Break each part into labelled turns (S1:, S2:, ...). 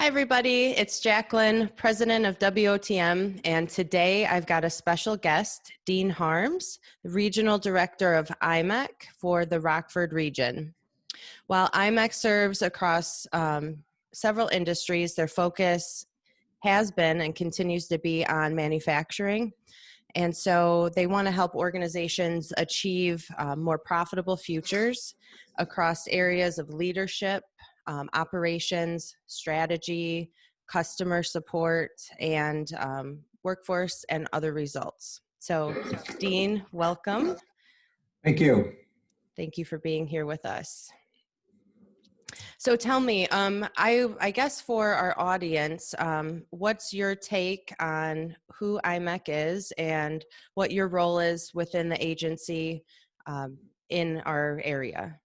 S1: Hi, everybody. It's Jacqueline, president of WOTM, and today I've got a special guest, Dean Harms, the regional director of IMEC for the Rockford region. While IMEC serves across several industries, their focus has been and continues to be on manufacturing. And so they want to help organizations achieve more profitable futures across areas of leadership, operations, strategy, customer support, and workforce and other results. So, Dean, welcome.
S2: Thank you.
S1: Thank you for being here with us. So tell me, I guess for our audience, what's your take on who IMEC is and what your role is within the agency in our area?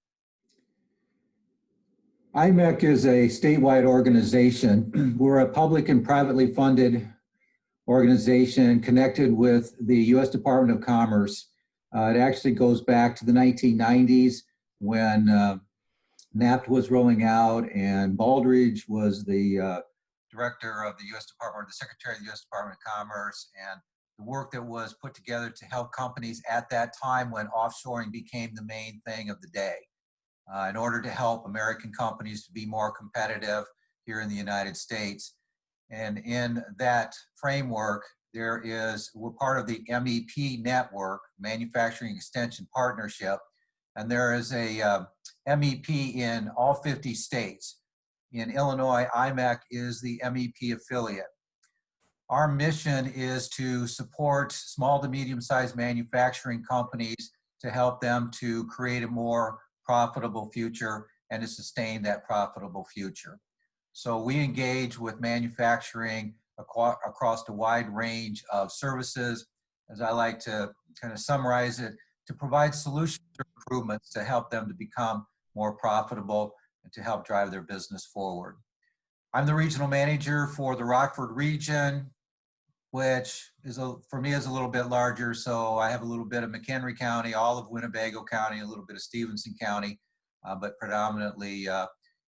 S2: IMEC is a statewide organization. We're a public and privately funded organization connected with the U.S. Department of Commerce. It actually goes back to the 1990s when NAFTA was rolling out and Baldridge was the director of the U.S. Department, or the Secretary of the U.S. Department of Commerce, and the work that was put together to help companies at that time when offshoring became the main thing of the day. In order to help American companies to be more competitive here in the United States. And in that framework, we're part of the MEP network, Manufacturing Extension Partnership, and there is a MEP in all 50 states. In Illinois, IMEC is the MEP affiliate. Our mission is to support small to medium-sized manufacturing companies to help them to create a more profitable future and to sustain that profitable future. So we engage with manufacturing across a wide range of services, as I like to kind of summarize it, to provide solution improvements to help them to become more profitable and to help drive their business forward. I'm the regional manager for the Rockford region, which is for me is a little bit larger. So I have a little bit of McHenry County, all of Winnebago County, a little bit of Stevenson County, but predominantly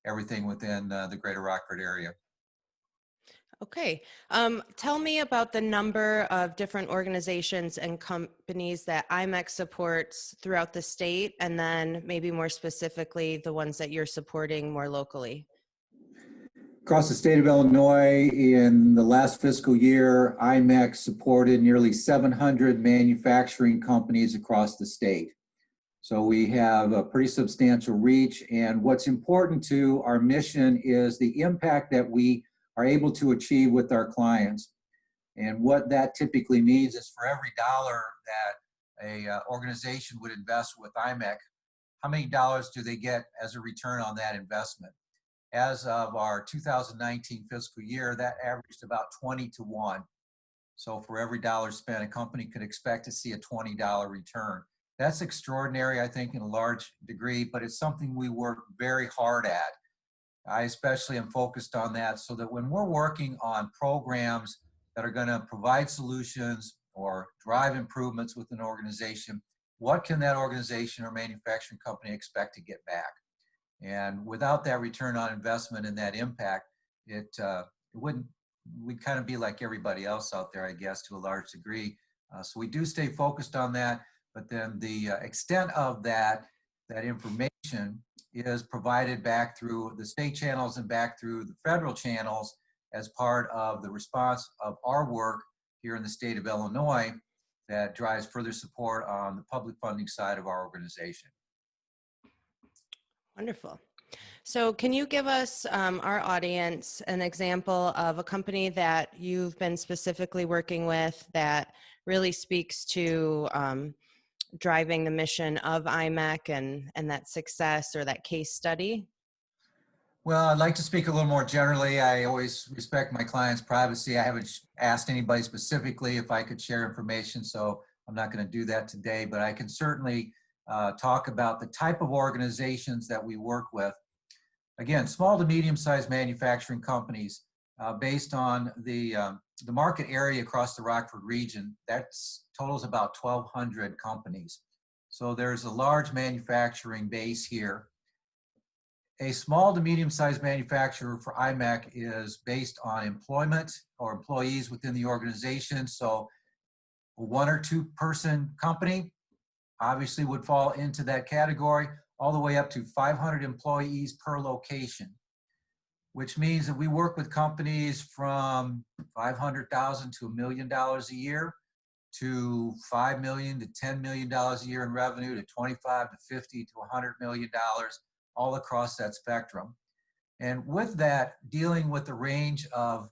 S2: everything within the greater Rockford area.
S1: Okay. Tell me about the number of different organizations and companies that IMEC supports throughout the state, and then maybe more specifically, the ones that you're supporting more locally.
S2: Across the state of Illinois, in the last fiscal year, IMEC supported nearly 700 manufacturing companies across the state. So we have a pretty substantial reach, and what's important to our mission is the impact that we are able to achieve with our clients. And what that typically means is for every dollar that a organization would invest with IMEC, how many dollars do they get as a return on that investment? As of our 2019 fiscal year, that averaged about 20 to 1. So for every dollar spent, a company could expect to see a $20 return. That's extraordinary, I think, in a large degree, but it's something we work very hard at. I especially am focused on that so that when we're working on programs that are going to provide solutions or drive improvements with an organization, what can that organization or manufacturing company expect to get back? And without that return on investment and that impact, we'd kind of be like everybody else out there, I guess, to a large degree. So we do stay focused on that, but then the extent of that information is provided back through the state channels and back through the federal channels as part of the response of our work here in the state of Illinois that drives further support on the public funding side of our organization.
S1: Wonderful. So can you give us, our audience, an example of a company that you've been specifically working with that really speaks to driving the mission of IMEC and that success or that case study?
S2: Well, I'd like to speak a little more generally. I always respect my clients' privacy. I haven't asked anybody specifically if I could share information, so I'm not going to do that today, but I can certainly talk about the type of organizations that we work with. Again, small to medium-sized manufacturing companies based on the market area across the Rockford region, that totals about 1,200 companies. So there's a large manufacturing base here. A small to medium-sized manufacturer for IMEC is based on employment or employees within the organization. So a 1 or 2 person company obviously would fall into that category, all the way up to 500 employees per location, which means that we work with companies from $500,000 to $1 million a year, to $5 million to $10 million a year in revenue, to 25 to 50 to $100 million, all across that spectrum. And with that, dealing with the range of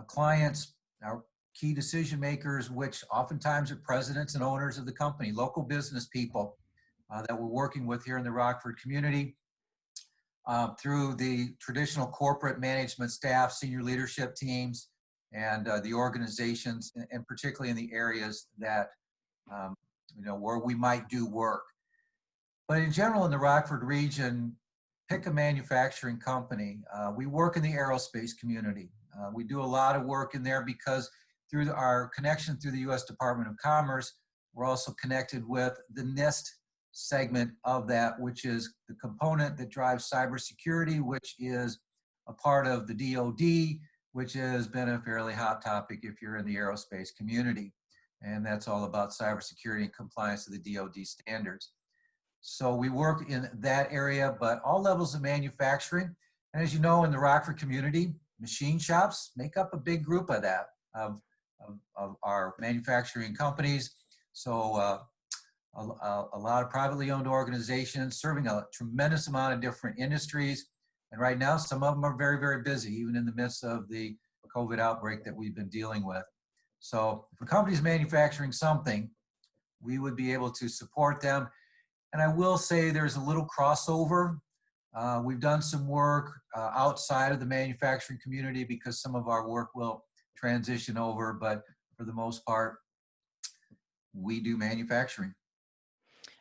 S2: clients, our key decision makers, which oftentimes are presidents and owners of the company, local business people that we're working with here in the Rockford community, through the traditional corporate management staff, senior leadership teams, and the organizations, and particularly in the areas that, where we might do work. But in general, in the Rockford region, pick a manufacturing company. We work in the aerospace community. We do a lot of work in there because through our connection through the U.S. Department of Commerce, we're also connected with the NIST segment of that, which is the component that drives cybersecurity, which is a part of the DoD, which has been a fairly hot topic if you're in the aerospace community. And that's all about cybersecurity and compliance to the DoD standards. So we work in that area, but all levels of manufacturing. And as you know, in the Rockford community, machine shops make up a big group of that, of our manufacturing companies. So a lot of privately owned organizations serving a tremendous amount of different industries. And right now, some of them are very, very busy, even in the midst of the COVID outbreak that we've been dealing with. So if a company's manufacturing something, we would be able to support them. And I will say there's a little crossover. We've done some work outside of the manufacturing community because some of our work will transition over, but for the most part, we do manufacturing.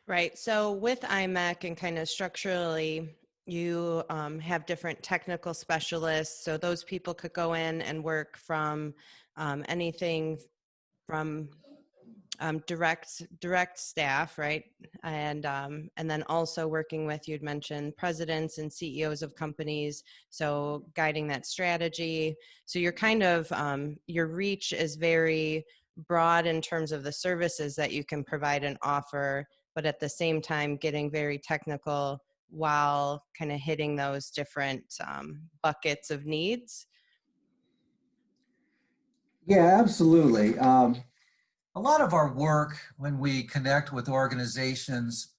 S1: Right. So with IMEC and kind of structurally, you have different technical specialists. So those people could go in and work from anything from direct staff, right? And then also working with, you'd mentioned presidents and CEOs of companies, so guiding that strategy. So you're kind of, your reach is very broad in terms of the services that you can provide and offer, but at the same time getting very technical while kind of hitting those different buckets of needs.
S2: Yeah, absolutely. A lot of our work, when we connect with organizations,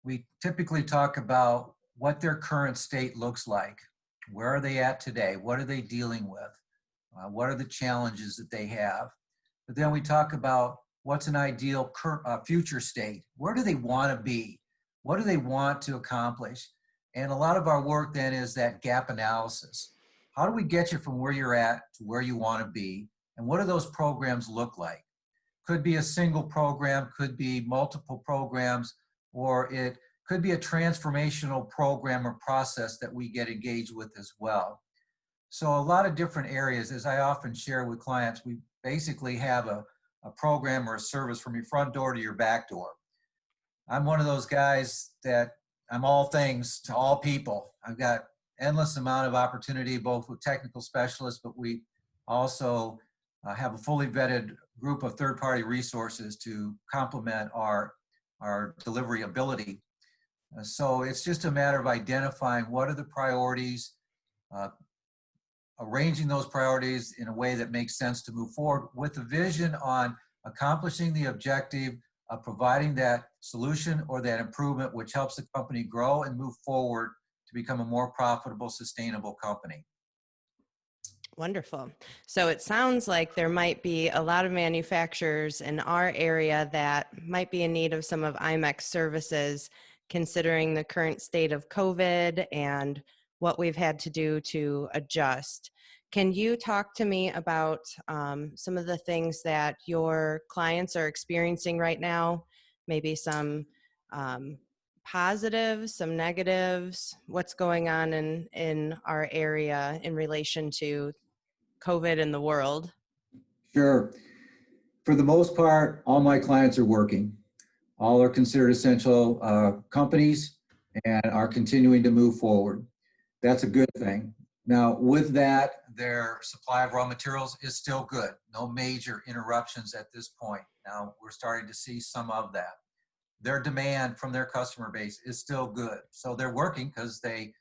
S2: we typically talk about what their current state looks like. Where are they at today? What are they dealing with? What are the challenges that they have? But then we talk about what's an ideal future state. Where do they want to be? What do they want to accomplish? And a lot of our work then is that gap analysis. How do we get you from where you're at to where you want to be? And what do those programs look like? Could be a single program, could be multiple programs, or it could be a transformational program or process that we get engaged with as well. So a lot of different areas, as I often share with clients, we basically have a program or a service from your front door to your back door. I'm one of those guys that I'm all things to all people. I've got endless amount of opportunity, both with technical specialists, but we also have a fully vetted group of third-party resources to complement our delivery ability. So it's just a matter of identifying what are the priorities, arranging those priorities in a way that makes sense to move forward with a vision on accomplishing the objective of providing that solution or that improvement which helps the company grow and move forward to become a more profitable, sustainable company.
S1: Wonderful. So it sounds like there might be a lot of manufacturers in our area that might be in need of some of IMEC services, considering the current state of COVID and what we've had to do to adjust. Can you talk to me about some of the things that your clients are experiencing right now? Maybe some positives, some negatives, what's going on in our area in relation to COVID in the world?
S2: Sure. For the most part, all my clients are working. All are considered essential companies. and are continuing to move forward. That's a good thing. Now, with that, their supply of raw materials is still good. No major interruptions at this point. Now, we're starting to see some of that. Their demand from their customer base is still good. So they're working because they're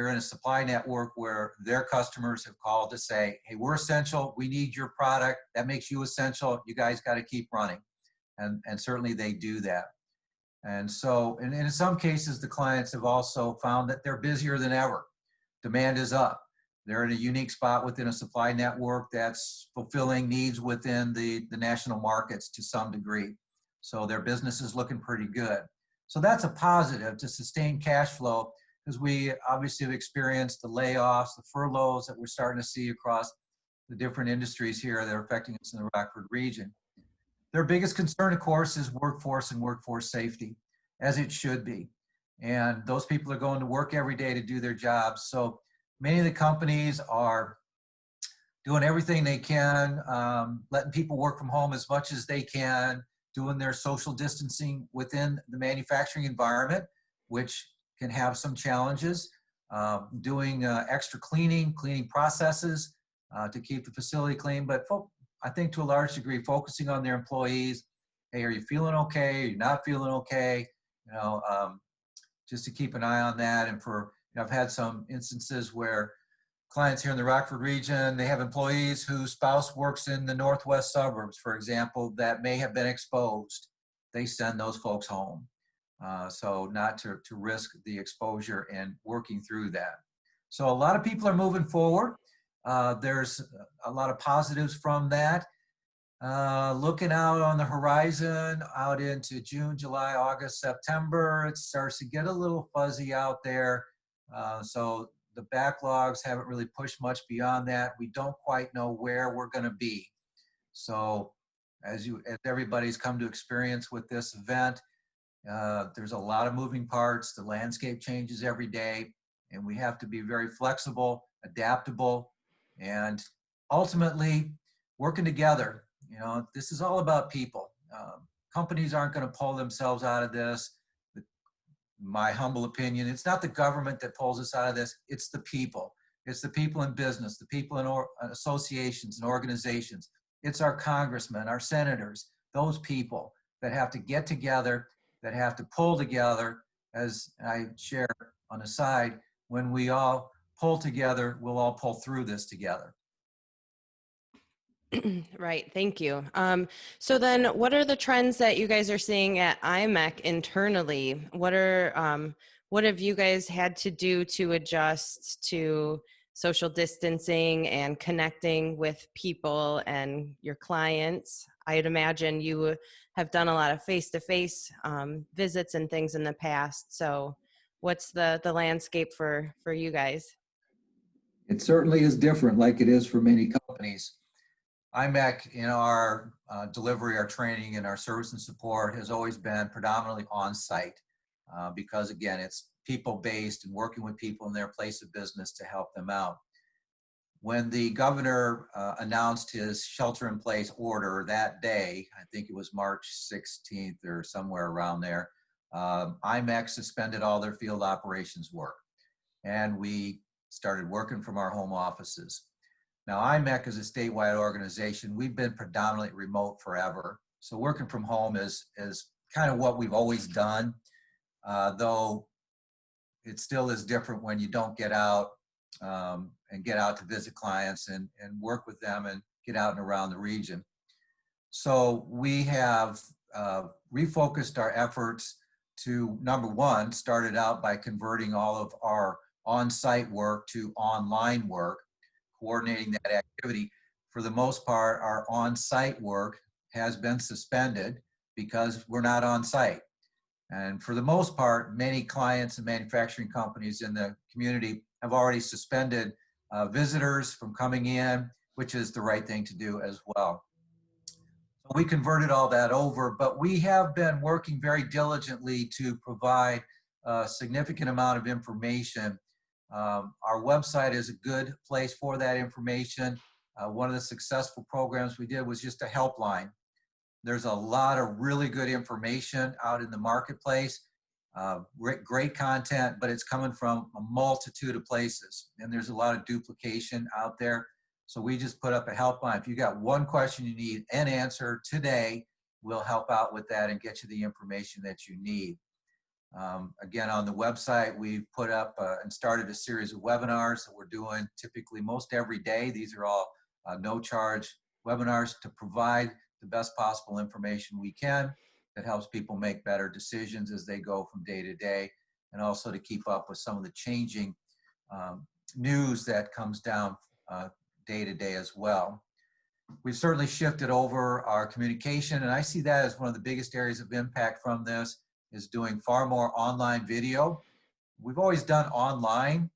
S2: in a supply network where their customers have called to say, hey, we're essential. We need your product. That makes you essential. You guys got to keep running. And certainly they do that. And so, and in some cases, the clients have also found that they're busier than ever. Demand is up. They're in a unique spot within a supply network that's fulfilling needs within the national markets to some degree. So their business is looking pretty good. So that's a positive to sustain cash flow, because we obviously have experienced the layoffs, the furloughs that we're starting to see across the different industries here that are affecting us in the Rockford region. Their biggest concern, of course, is workforce and workforce safety, as it should be. And those people are going to work every day to do their jobs. So many of the companies are doing everything they can, letting people work from home as much as they can, doing their social distancing within the manufacturing environment, which can have some challenges, doing extra cleaning processes to keep the facility clean. But I think to a large degree, focusing on their employees. Hey, are you feeling okay? Are you not feeling okay? Just to keep an eye on that. And I've had some instances where clients here in the Rockford region, they have employees whose spouse works in the northwest suburbs, for example, that may have been exposed. They send those folks home. So not to risk the exposure and working through that. So a lot of people are moving forward. There's a lot of positives from that. Looking out on the horizon, out into June, July, August, September, it starts to get a little fuzzy out there. So the backlogs haven't really pushed much beyond that. We don't quite know where we're going to be. So as everybody's come to experience with this event, there's a lot of moving parts. The landscape changes every day, and we have to be very flexible, adaptable, and ultimately working together. This is all about people. Companies aren't going to pull themselves out of this. My humble opinion, it's not the government that pulls us out of this. It's the people. It's the people in business, the people in associations and organizations. It's our congressmen, our senators, those people that have to get together, that have to pull together. As I share on the side, when we all pull together, we'll all pull through this together.
S1: Right. Thank you. So then what are the trends that you guys are seeing at IMEC internally? What have you guys had to do to adjust to social distancing and connecting with people and your clients? I'd imagine you have done a lot of face-to-face visits and things in the past. So what's the landscape for you guys?
S2: It certainly is different, like it is for many companies. IMEC, in our delivery, our training, and our service and support has always been predominantly on-site because, again, it's people-based and working with people in their place of business to help them out. When the governor announced his shelter-in-place order that day, I think it was March 16th or somewhere around there, IMEC suspended all their field operations work, and we started working from our home offices. Now, IMEC is a statewide organization. We've been predominantly remote forever. So working from home is kind of what we've always done, though it still is different when you don't get out and get out to visit clients and work with them and get out and around the region. So we have refocused our efforts to, number one, started out by converting all of our on-site work to online work, coordinating that activity. For the most part, our on-site work has been suspended because we're not on site. And for the most part, many clients and manufacturing companies in the community have already suspended visitors from coming in, which is the right thing to do as well. So we converted all that over, but we have been working very diligently to provide a significant amount of information. Our website is a good place for that information. One of the successful programs we did was just a helpline. There's a lot of really good information out in the marketplace. Great content, but it's coming from a multitude of places, and there's a lot of duplication out there. So we just put up a helpline. If you got one question you need an answer today, we'll help out with that and get you the information that you need. Again, on the website, we've put up and started a series of webinars that we're doing typically most every day. These are all no charge webinars to provide the best possible information we can that helps people make better decisions as they go from day to day, and also to keep up with some of the changing news that comes down day to day as well. We've certainly shifted over our communication, and I see that as one of the biggest areas of impact from this is doing far more online video. We've always done online,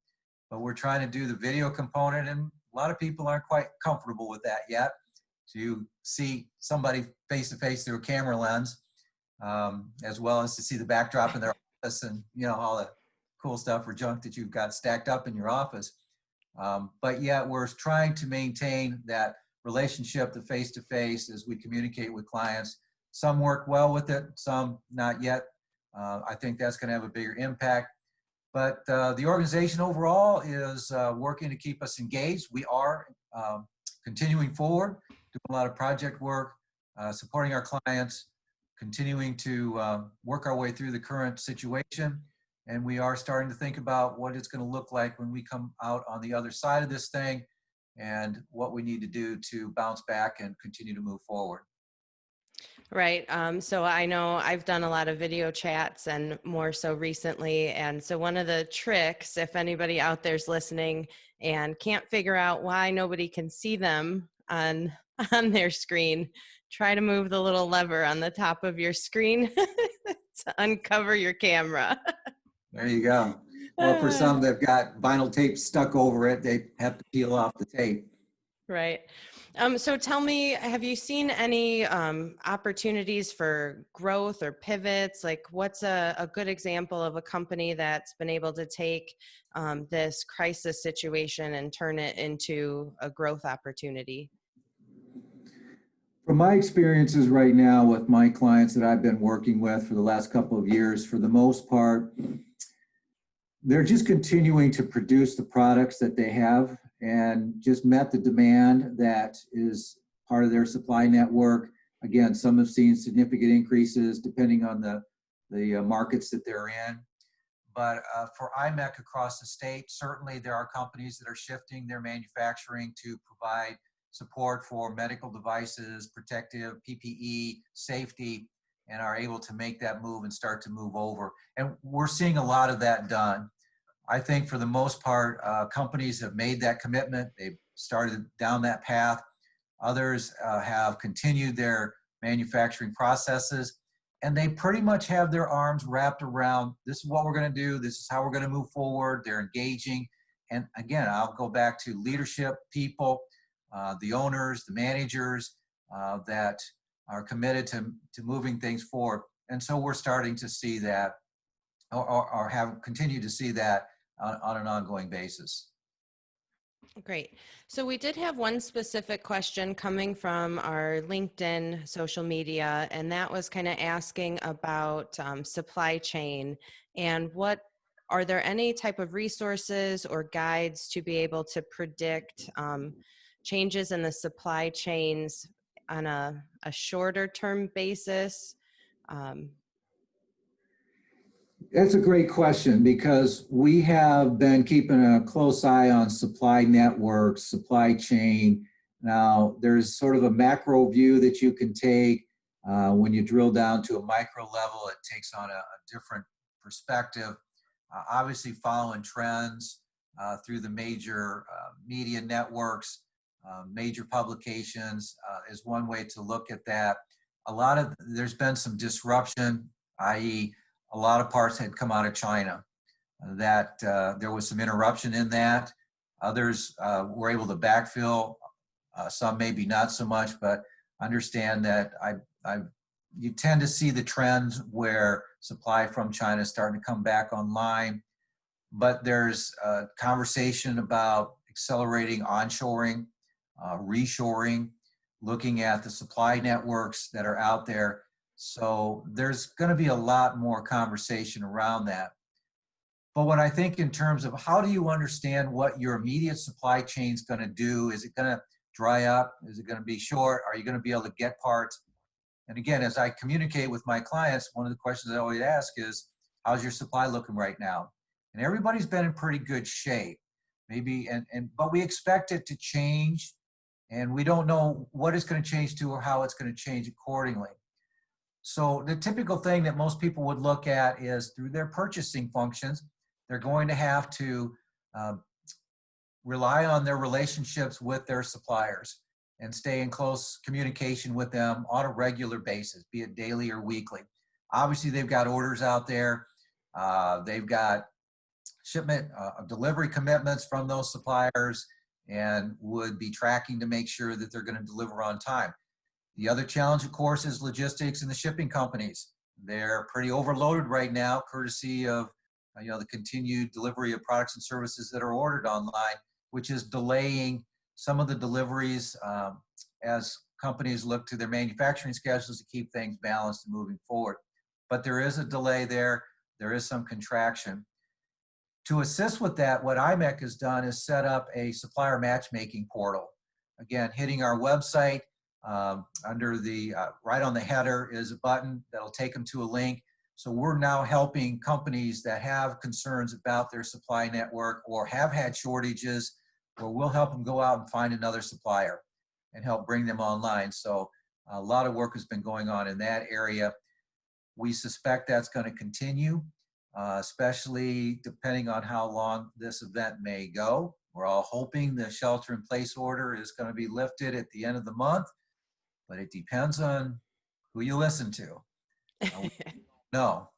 S2: but we're trying to do the video component, and a lot of people aren't quite comfortable with that yet. So you see somebody face to face through a camera lens, as well as to see the backdrop in their office and, you know, all the cool stuff or junk that you've got stacked up in your office. But yet we're trying to maintain that relationship, the face to face, as we communicate with clients. Some work well with it, some not yet. I think that's going to have a bigger impact. But the organization overall is working to keep us engaged. We are continuing forward, doing a lot of project work, supporting our clients, continuing to work our way through the current situation. And we are starting to think about what it's going to look like when we come out on the other side of this thing and what we need to do to bounce back and continue to move forward.
S1: Right. So I know I've done a lot of video chats and more so recently. And so one of the tricks, if anybody out there's listening and can't figure out why nobody can see them on their screen, try to move the little lever on the top of your screen to uncover your camera.
S2: There you go. Well, for some, they've got vinyl tape stuck over it. They have to peel off the tape.
S1: Right. So tell me, have you seen any opportunities for growth or pivots? Like what's a good example of a company that's been able to take this crisis situation and turn it into a growth opportunity?
S2: From my experiences right now with my clients that I've been working with for the last couple of years, for the most part, they're just continuing to produce the products that they have and just met the demand that is part of their supply network. Again, some have seen significant increases depending on the markets that they're in. But for IMEC across the state, certainly there are companies that are shifting their manufacturing to provide support for medical devices, protective, PPE, safety, and are able to make that move and start to move over. And we're seeing a lot of that done. I think for the most part, companies have made that commitment. They've started down that path. Others have continued their manufacturing processes, and they pretty much have their arms wrapped around, this is what we're going to do, this is how we're going to move forward. They're engaging. And again, I'll go back to leadership, people, the owners, the managers that are committed to moving things forward. And so we're starting to see that, or have continued to see that on an ongoing basis.
S1: Great. So we did have one specific question coming from our LinkedIn social media, and that was kind of asking about supply chain and are there any type of resources or guides to be able to predict changes in the supply chains on a shorter term basis?
S2: That's a great question because we have been keeping a close eye on supply networks, supply chain. Now, there's sort of a macro view that you can take. When you drill down to a micro level, it takes on a different perspective. Obviously, following trends through the major media networks, major publications is one way to look at that. There's been some disruption, i.e., a lot of parts had come out of China. There was some interruption in that. Others were able to backfill. Some maybe not so much, but understand that you tend to see the trends where supply from China is starting to come back online. But there's a conversation about accelerating onshoring, reshoring, looking at the supply networks that are out there.
S3: So there's going to be a lot more conversation around that. But when I think in terms of how do you understand what your immediate supply chain is going to do, is it going to dry up? Is it going to be short? Are you going to be able to get parts? And again, as I communicate with my clients, one of the questions I always ask is, how's your supply looking right now? And everybody's been in pretty good shape, maybe, but we expect it to change, and we don't know what it's going to change to or how it's going to change accordingly. So the typical thing that most people would look at is through their purchasing functions, they're going to have to rely on their relationships with their suppliers and stay in close communication with them on a regular basis, be it daily or weekly. Obviously, they've got orders out there. They've got shipment delivery commitments from those suppliers and would be tracking to make sure that they're going to deliver on time. The other challenge, of course, is logistics and the shipping companies. They're pretty overloaded right now, courtesy of the continued delivery of products and services that are ordered online, which is delaying some of the deliveries as companies look to their manufacturing schedules to keep things balanced and moving forward. But there is a delay there. There is some contraction. To assist with that, what IMEC has done is set up a supplier matchmaking portal. Again, hitting our website, under the right on the header is a button that'll take them to a link. So we're now helping companies that have concerns about their supply network or have had shortages, or we'll help them go out and find another supplier and help bring them online. So a lot of work has been going on in that area. We suspect that's going to continue, especially depending on how long this event may go. We're all hoping the shelter-in-place order is going to be lifted at the end of the month, but it depends on who you listen to. No.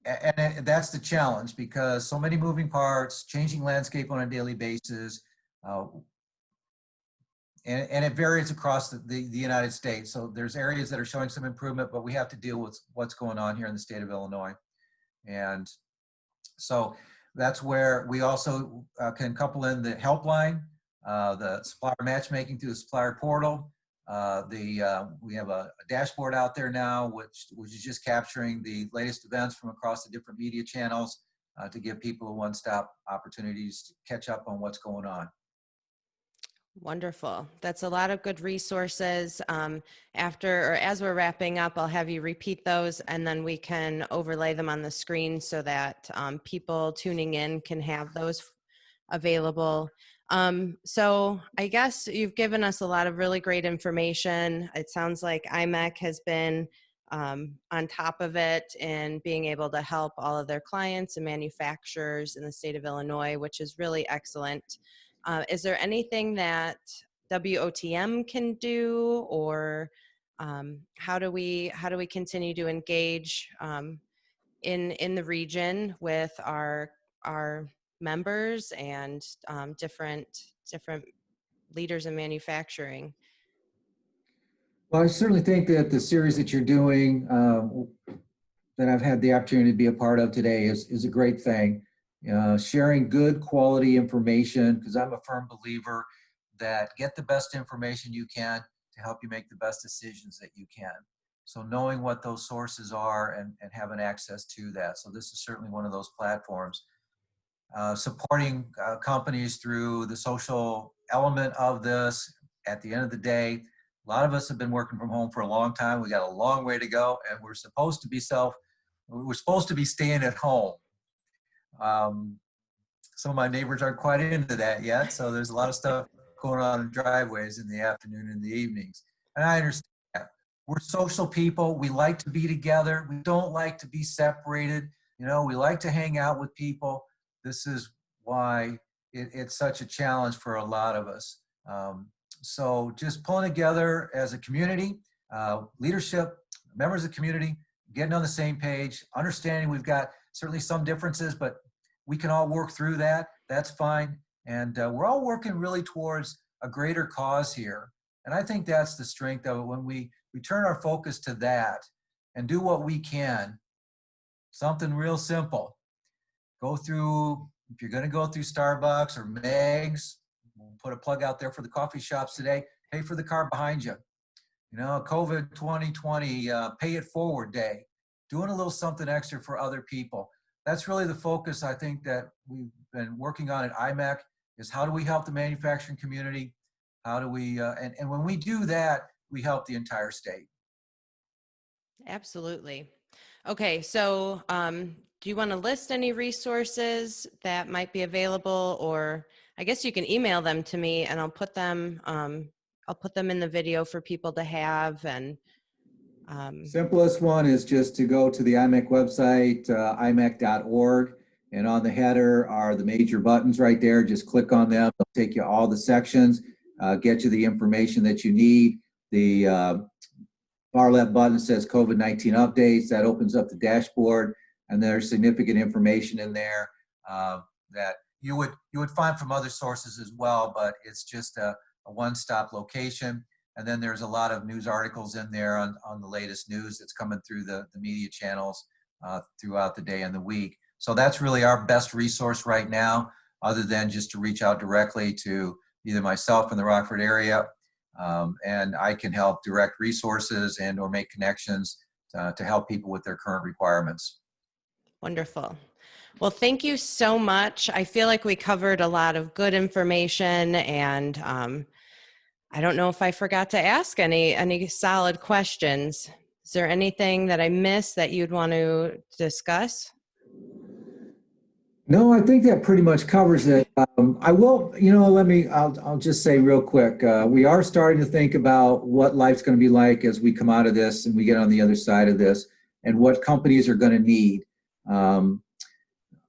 S3: And that's the challenge, because so many moving parts, changing landscape on a daily basis, and it varies across the United States. So there's areas that are showing some improvement, but we have to deal with what's going on here in the state of Illinois. And so that's where we also can couple in the helpline, the supplier matchmaking through the supplier portal. We have a dashboard out there now, which is just capturing the latest events from across the different media channels to give people a one-stop opportunities to catch up on what's going on.
S1: Wonderful. That's a lot of good resources. As we're wrapping up, I'll have you repeat those, and then we can overlay them on the screen so that people tuning in can have those available. So I guess you've given us a lot of really great information. It sounds like IMEC has been on top of it and being able to help all of their clients and manufacturers in the state of Illinois, which is really excellent. Is there anything that WOTM can do, or how do we continue to engage in the region with our members and different leaders in manufacturing?
S2: Well, I certainly think that the series that you're doing, that I've had the opportunity to be a part of today, is a great thing. Sharing good quality information, because I'm a firm believer that get the best information you can to help you make the best decisions that you can. So knowing what those sources are and having access to that. So this is certainly one of those platforms. Supporting companies through the social element of this. At the end of the day, a lot of us have been working from home for a long time. We got a long way to go, and we're supposed to be staying at home. Some of my neighbors aren't quite into that yet, so there's a lot of stuff going on in driveways in the afternoon and the evenings. And I understand that. We're social people. We like to be together. We don't like to be separated. We like to hang out with people. This is why it's such a challenge for a lot of us. So just pulling together as a community, leadership, members of the community, getting on the same page, understanding we've got certainly some differences, but we can all work through that. That's fine. And we're all working really towards a greater cause here. And I think that's the strength of it. When we turn our focus to that and do what we can, something real simple. If you're going to go through Starbucks or Meg's, we'll put a plug out there for the coffee shops today, pay for the car behind you.
S3: COVID 2020, pay it forward day, doing a little something extra for other people. That's really the focus I think that we've been working on at IMEC, is how do we help the manufacturing community? How do we, and when we do that, we help the entire state.
S1: Absolutely. Okay, so do you want to list any resources that might be available, or I guess you can email them to me and I'll put them in the video for people to have. And
S2: Simplest one is just to go to the IMEC website, imec.org, and on the header are the major buttons right there. Just click on them. They'll take you all the sections, get you the information that you need. The far left button says COVID-19 updates. That opens up the dashboard, and there's significant information in there that you would find from other sources as well, but it's just a one-stop location. And then there's a lot of news articles in there on the latest news that's coming through the media channels throughout the day and the week. So that's really our best resource right now, other than just to reach out directly to either myself in the Rockford area, and I can help direct resources and or make connections to help people with their current requirements.
S1: Wonderful. Well, thank you so much. I feel like we covered a lot of good information, and I don't know if I forgot to ask any solid questions. Is there anything that I missed that you'd want to discuss?
S2: No, I think that pretty much covers it. I will, I'll just say real quick, we are starting to think about what life's going to be like as we come out of this and we get on the other side of this, and what companies are going to need.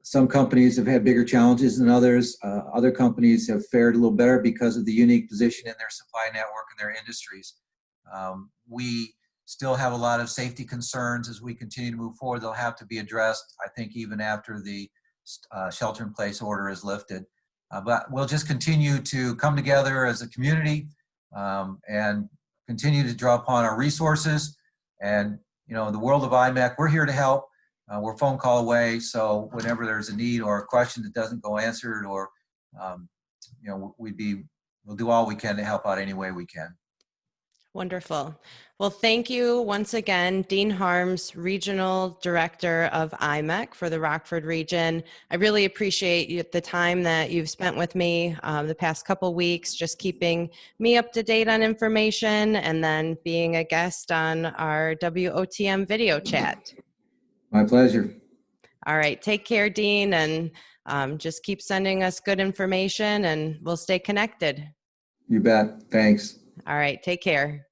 S2: Some companies have had bigger challenges than others. Other companies have fared a little better because of the unique position in their supply network and their industries. We still have a lot of safety concerns as we continue to move forward. They'll have to be addressed, I think, even after the shelter-in-place order is lifted. But we'll just continue to come together as a community and continue to draw upon our resources. And, in the world of IMEC, we're here to help. We're a phone call away, so whenever there's a need or a question that doesn't go answered, or we'll do all we can to help out any way we can.
S1: Wonderful. Well, thank you once again, Dean Harms, Regional Director of IMEC for the Rockford region. I really appreciate the time that you've spent with me the past couple weeks, just keeping me up to date on information, and then being a guest on our WOTM video chat.
S2: My pleasure.
S1: All right. Take care, Dean, and just keep sending us good information, and we'll stay connected.
S2: You bet. Thanks.
S1: All right. Take care.